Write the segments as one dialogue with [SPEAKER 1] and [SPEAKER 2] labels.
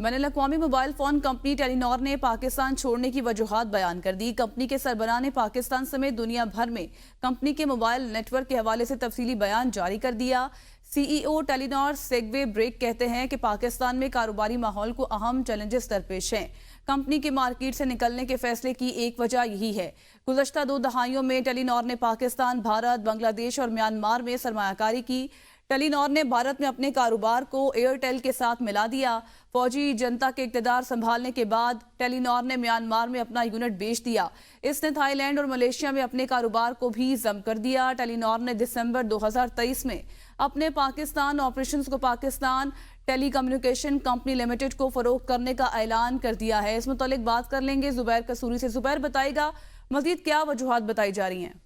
[SPEAKER 1] بین الاقوامی mobile phone company ٹیلی نار نے پاکستان چھوڑنے کی وجوہات بیان کر دی۔ کمپنی کے سربراہ نے پاکستان سمیت دنیا بھر میں کمپنی کے موبائل نیٹ ورک کے حوالے سے تفصیلی بیان جاری کر دیا۔ سی ای او ٹیلی نار سیگوے بریک کہتے ہیں کہ پاکستان میں کاروباری ماحول کو اہم چیلنجز درپیش ہیں۔ کمپنی کے مارکیٹ سے نکلنے کے فیصلے کی ایک وجہ یہی ہے۔ گزشتہ 2 دہائیوں میں ٹیلی نار نے پاکستان، بھارت، بنگلہ دیش اور میانمار میں سرمایہ کاری کی۔ ٹیلی نار نے بھارت میں اپنے کاروبار کو ایئرٹیل کے ساتھ ملا دیا۔ فوجی جنتا کے اقتدار سنبھالنے کے بعد ٹیلی نار نے میانمار میں اپنا یونٹ بیچ دیا۔ اس نے تھائی لینڈ اور ملیشیا میں اپنے کاروبار کو بھی ضم کر دیا۔ ٹیلی نار نے دسمبر 2023 میں اپنے پاکستان آپریشنز کو پاکستان ٹیلی کمیونیکیشن کمپنی لمیٹڈ کو فروغ کرنے کا اعلان کر دیا ہے۔ اس متعلق بات کر لیں گے زبیر قصوری سے۔ زبیر، بتائے گا مزید کیا وجوہات بتائی جا رہی ہیں؟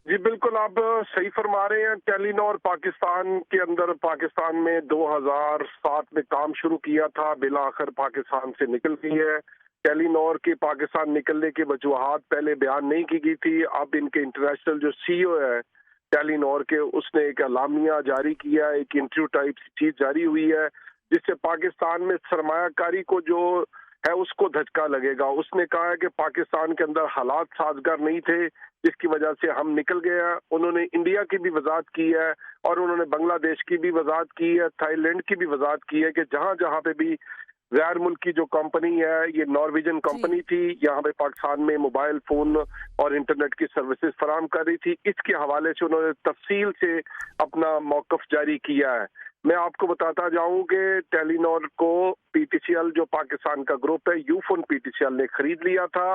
[SPEAKER 2] جی بالکل، آپ صحیح فرما رہے ہیں۔ ٹیلی نار پاکستان کے اندر پاکستان میں 2007 میں کام شروع کیا تھا، بالآخر پاکستان سے نکل گئی ہے۔ ٹیلی نار کے پاکستان نکلنے کی وجوہات پہلے بیان نہیں کی گئی تھی۔ اب ان کے انٹرنیشنل جو سی او ہے ٹیلی نار کے، اس نے ایک اعلامیہ جاری کیا ہے، ایک انٹرویو ٹائپ چیز جاری ہوئی ہے، جس سے پاکستان میں سرمایہ کاری کو جو ہے اس کو دھچکا لگے گا۔ اس نے کہا ہے کہ پاکستان کے اندر حالات سازگار نہیں تھے، جس کی وجہ سے ہم نکل گئے ہیں۔ انہوں نے انڈیا کی بھی وضاحت کی ہے اور انہوں نے بنگلہ دیش کی بھی وضاحت کی ہے، تھائی لینڈ کی بھی وضاحت کی ہے کہ جہاں جہاں پہ بھی غیر ملکی جو کمپنی ہے، یہ نارویجن کمپنی تھی، یہاں پہ پاکستان میں موبائل فون اور انٹرنیٹ کی سروسز فراہم کر رہی تھی، اس کے حوالے سے انہوں نے تفصیل سے اپنا موقف جاری کیا ہے۔ میں آپ کو بتاتا جاؤں کہ ٹیلی نار کو پی ٹی سی ایل جو پاکستان کا گروپ ہے، Ufone P T C L نے خرید لیا تھا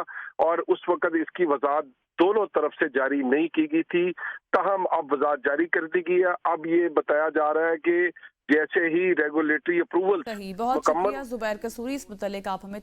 [SPEAKER 2] اور اس وقت اس کی وضاحت دونوں طرف سے جاری نہیں کی گئی تھی، تاہم اب وضاحت جاری کر دی گئی ہے۔ اب یہ بتایا جا رہا ہے کہ جیسے ہی ریگولیٹری اپروول
[SPEAKER 1] بہت شکریہ زبیر قصوری، اس متعلق آپ ہمیں